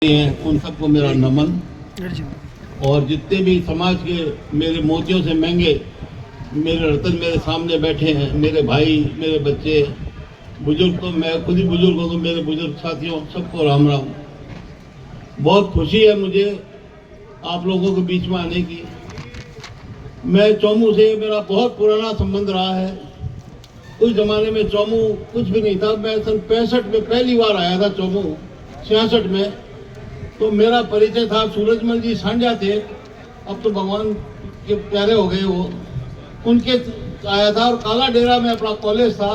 हैं उन सबको मेरा नमन। और जितने भी समाज के मेरे मोतियों से महंगे मेरे रतन मेरे सामने बैठे हैं, मेरे भाई, मेरे बच्चे, बुजुर्ग, तो मैं खुद ही बुजुर्ग हूँ, तो मेरे बुजुर्ग साथियों सबको राम राम। बहुत खुशी है मुझे आप लोगों के बीच में आने की। मैं चौमू से मेरा बहुत पुराना संबंध रहा है। उस जमाने में चौमू कुछ भी नहीं था। मैं सन 65 में पहली बार आया था चौमू, 66 में। तो मेरा परिचय था, सूरजमल जी सांझा थे, अब तो भगवान के प्यारे हो गए वो, उनके आया था। और काला डेरा में अपना कॉलेज था,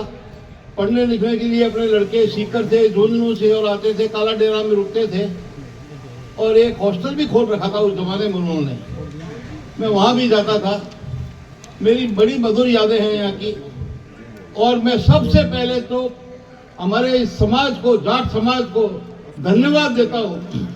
पढ़ने लिखने के लिए अपने लड़के सीकर थे, झुंझुनू से और आते थे, काला डेरा में रुकते थे। और एक हॉस्टल भी खोल रखा था उस जमाने में उन्होंने, मैं वहाँ भी जाता था। मेरी बड़ी मधुर यादें हैं यहाँ की। और मैं सबसे पहले तो हमारे इस समाज को, जाट समाज को धन्यवाद देता हूँ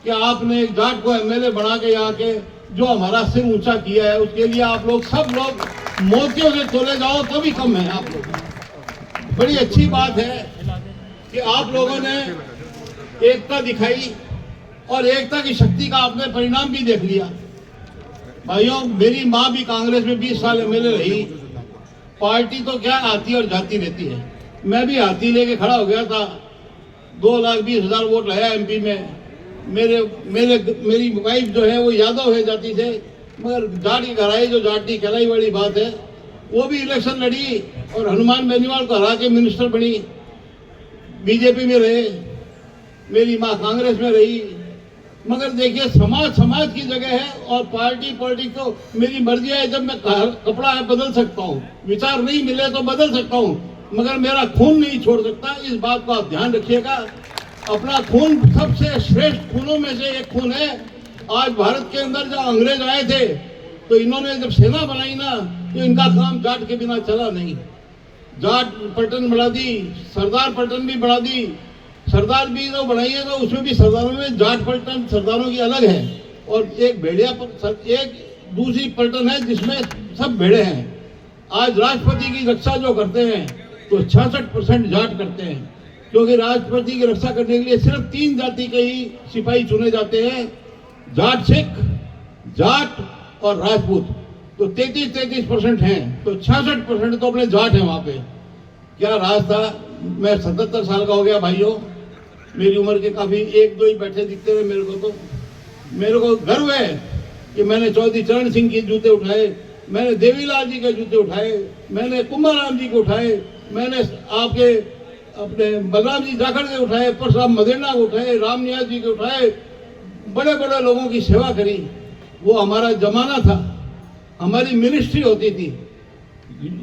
कि आपने एक जाट को एमएलए बना के यहाँ के जो हमारा सिर ऊंचा किया है, उसके लिए आप लोग सब लोग मोतियों से तोले जाओ तो भी कम है। आप लोग, बड़ी अच्छी बात है कि आप लोगों ने एकता दिखाई और एकता की शक्ति का आपने परिणाम भी देख लिया। भाइयों, मेरी माँ भी कांग्रेस में 20 साल एमएलए रही। पार्टी तो क्या आती और जाती रहती है। मैं भी हाथी लेके खड़ा हो गया था, 2,20,000 वोट लाया एमपी में। मेरी वाइफ जो है वो यादव है जाति से, मगर जाट की घराई जो जाटी कहलाई वाली बात है, वो भी इलेक्शन लड़ी और हनुमान बेनीवाल को हरा के मिनिस्टर बनी, बीजेपी में रहे। मेरी माँ कांग्रेस में रही। मगर देखिए, समाज की जगह है और पार्टी तो मेरी मर्जी है। जब मैं कपड़ा बदल सकता हूँ, विचार नहीं मिले तो बदल सकता हूँ, मगर मेरा खून नहीं छोड़ सकता। इस बात को आप ध्यान रखिएगा। अपना खून सबसे श्रेष्ठ खूनों में से एक खून है। आज भारत के अंदर जब अंग्रेज आए थे तो इन्होंने जब सेना बनाई ना, तो इनका काम जाट के बिना चला नहीं। जाट पलटन बढ़ा दी, सरदार पलटन भी बढ़ा दी। सरदार भी तो बनाई है, तो उसमें भी सरदारों में जाट पलटन सरदारों की अलग है, और एक भेड़िया एक दूसरी पलटन है जिसमें सब भेड़े हैं। आज राष्ट्रपति की रक्षा जो करते हैं तो 66% जाट करते हैं, क्योंकि राष्ट्रपति की रक्षा करने के लिए सिर्फ 3 जाति के ही सिपाही चुने जाते हैं, जाट, सिख, जाट और राजपूत। तो 33% हैं, तो 66% तो अपने जाट हैं वहां पे। क्या राज था। मैं 77 साल का हो गया भाइयों, मेरी उम्र के काफी 1-2 ही बैठे दिखते हुए मेरे को। तो मेरे को गर्व है कि मैंने चौधरी चरण सिंह के जूते उठाए, मैंने देवीलाल जी के जूते उठाए, मैंने कुंभाराम जी को उठाए, मैंने आपके अपने बलराम जी जाखड़ के उठाए, परशुराम मदेना को उठाए, राम निवास जी के उठाए। बड़े बड़े लोगों की सेवा करी। वो हमारा जमाना था, हमारी मिनिस्ट्री होती थी।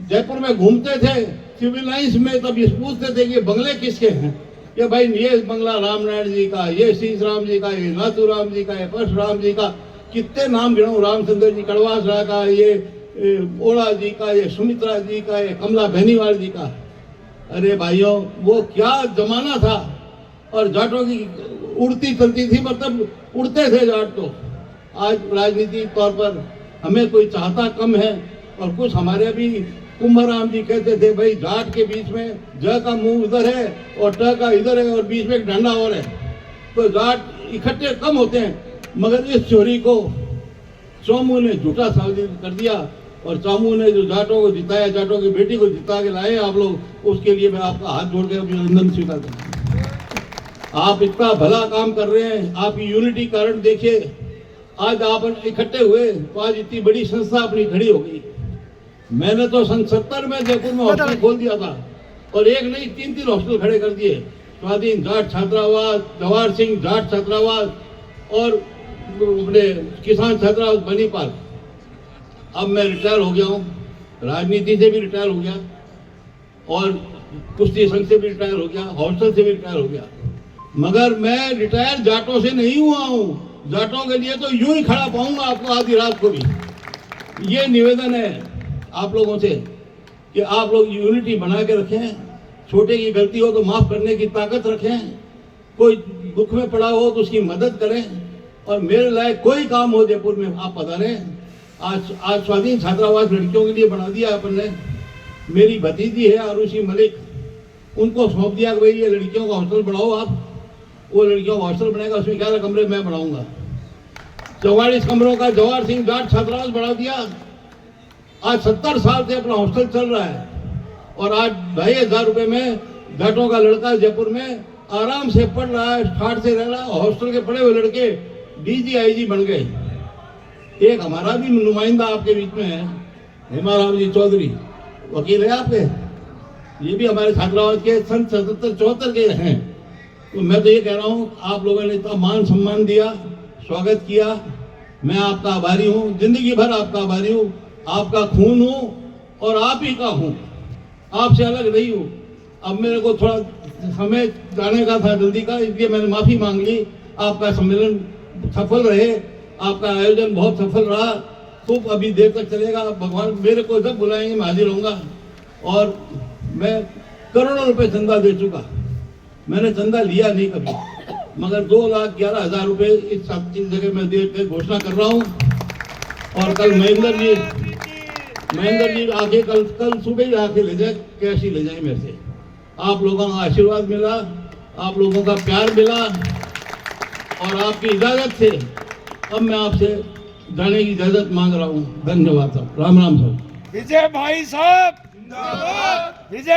जयपुर में घूमते थे सिविल लाइन्स में, तब ये पूछते थे कि बंगले किसके हैं। ये भाई, ये बंगला रामनारायण जी का, ये सीसराम जी का, ये नाथूराम जी का, ये परशुराम जी का, कितने नाम गिनाऊं, रामचंद्र जी कड़वासरा का, ये ओड़ा जी का, ये सुमित्रा जी का, ये कमला बेनीवाल जी का। अरे भाइयों, वो क्या जमाना था। और जाटों की उड़ती चलती थी, मतलब उड़ते थे जाट। तो आज राजनीतिक तौर पर हमें कोई चाहता कम है। और कुछ हमारे भी कुंभाराम जी कहते थे, भाई जाट के बीच में ज का मुंह उधर है और ट का इधर है और बीच में एक डंडा और है, तो जाट इकट्ठे कम होते हैं। मगर इस चोरी को चौमू ने झूठा साबित कर दिया, और चौमू ने जो जाटों को जिताया, जाटों की बेटी को जिता के लाए आप लोग, उसके लिए मैं आपका हाथ जोड़ के अभिनंदन स्वीकार करता हूँ। आप इतना भला काम कर रहे हैं। आपकी यूनिटी कारण देखिए, आज आप इकट्ठे हुए तो आज इतनी बड़ी संस्था अपनी खड़ी हो गई। मैंने तो सन 70 में जयपुर में हॉस्टल खोल दिया था, और एक नहीं 3 हॉस्टल खड़े कर दिए। स्वाधीन जाट छात्रावास, जवाहर सिंह जाट छात्रावास और अपने किसान छात्रावास बनीपाल। अब मैं रिटायर हो गया हूँ, राजनीति से भी रिटायर हो गया, और कुश्ती संघ से भी रिटायर हो गया, हॉस्टल से भी रिटायर हो गया। मगर मैं रिटायर जाटों से नहीं हुआ हूँ। जाटों के लिए तो यूं ही खड़ा पाऊंगा आपको आधी रात को भी। ये निवेदन है आप लोगों से कि आप लोग यूनिटी बना के रखें। छोटे की गलती हो तो माफ करने की ताकत रखें। कोई दुख में पड़ा हो तो उसकी मदद करें। और मेरे लायक कोई काम हो जयपुर में, आप पता नहीं, आज स्वाधीन छात्रावास लड़कियों के लिए बना दिया अपन ने। मेरी भतीजी है आरुषि मलिक, उनको सौंप दिया कि भाई ये लड़कियों का हॉस्टल बढ़ाओ आप। वो लड़कियों का हॉस्टल बनेगा, उसमें 11 कमरे मैं बनाऊंगा। 44 कमरों का जवाहर सिंह जाट छात्रावास बढ़ा दिया। आज 70 साल से अपना हॉस्टल चल रहा है और आज 2,500 रुपए में जाटों का लड़का जयपुर में आराम से पढ़ रहा है, ठाट से रह रहा है। हॉस्टल के पढ़े हुए लड़के DG IG बन गए। एक हमारा भी नुमाइंदा आपके बीच में है, हेमाराम जी चौधरी, वकील है आपके, ये भी हमारे छात्रावास के सन 77-74 के हैं। तो मैं तो ये कह रहा हूँ, आप लोगों ने इतना मान सम्मान दिया, स्वागत किया, मैं आपका आभारी हूँ, जिंदगी भर आपका आभारी हूँ। आपका खून हूँ और आप ही का हूँ, आपसे अलग नहीं हूँ। अब मेरे को थोड़ा समय जाने का था जल्दी का, इसलिए मैंने माफी मांग ली। आपका सम्मेलन सफल रहे, आपका आयोजन बहुत सफल रहा, खूब अभी देर तक चलेगा। भगवान मेरे को जब बुलाएंगे मैं हाजिर होऊंगा। और मैं करोड़ों रुपए चंदा दे चुका, मैंने चंदा लिया नहीं कभी, मगर 2,11,000 रुपए इस जगह में दे के घोषणा कर रहा हूँ। और कल महेंद्र जी आके कल सुबह ही आके ले जाए, कैश ही ले जाए मेरे से। आप लोगों का आशीर्वाद मिला, आप लोगों का प्यार मिला और आपकी इजाजत से अब मैं आपसे जाने की इजाजत मांग रहा हूँ। धन्यवाद साहब, राम राम साहब। विजय भाई साहब जिंदाबाद। विजय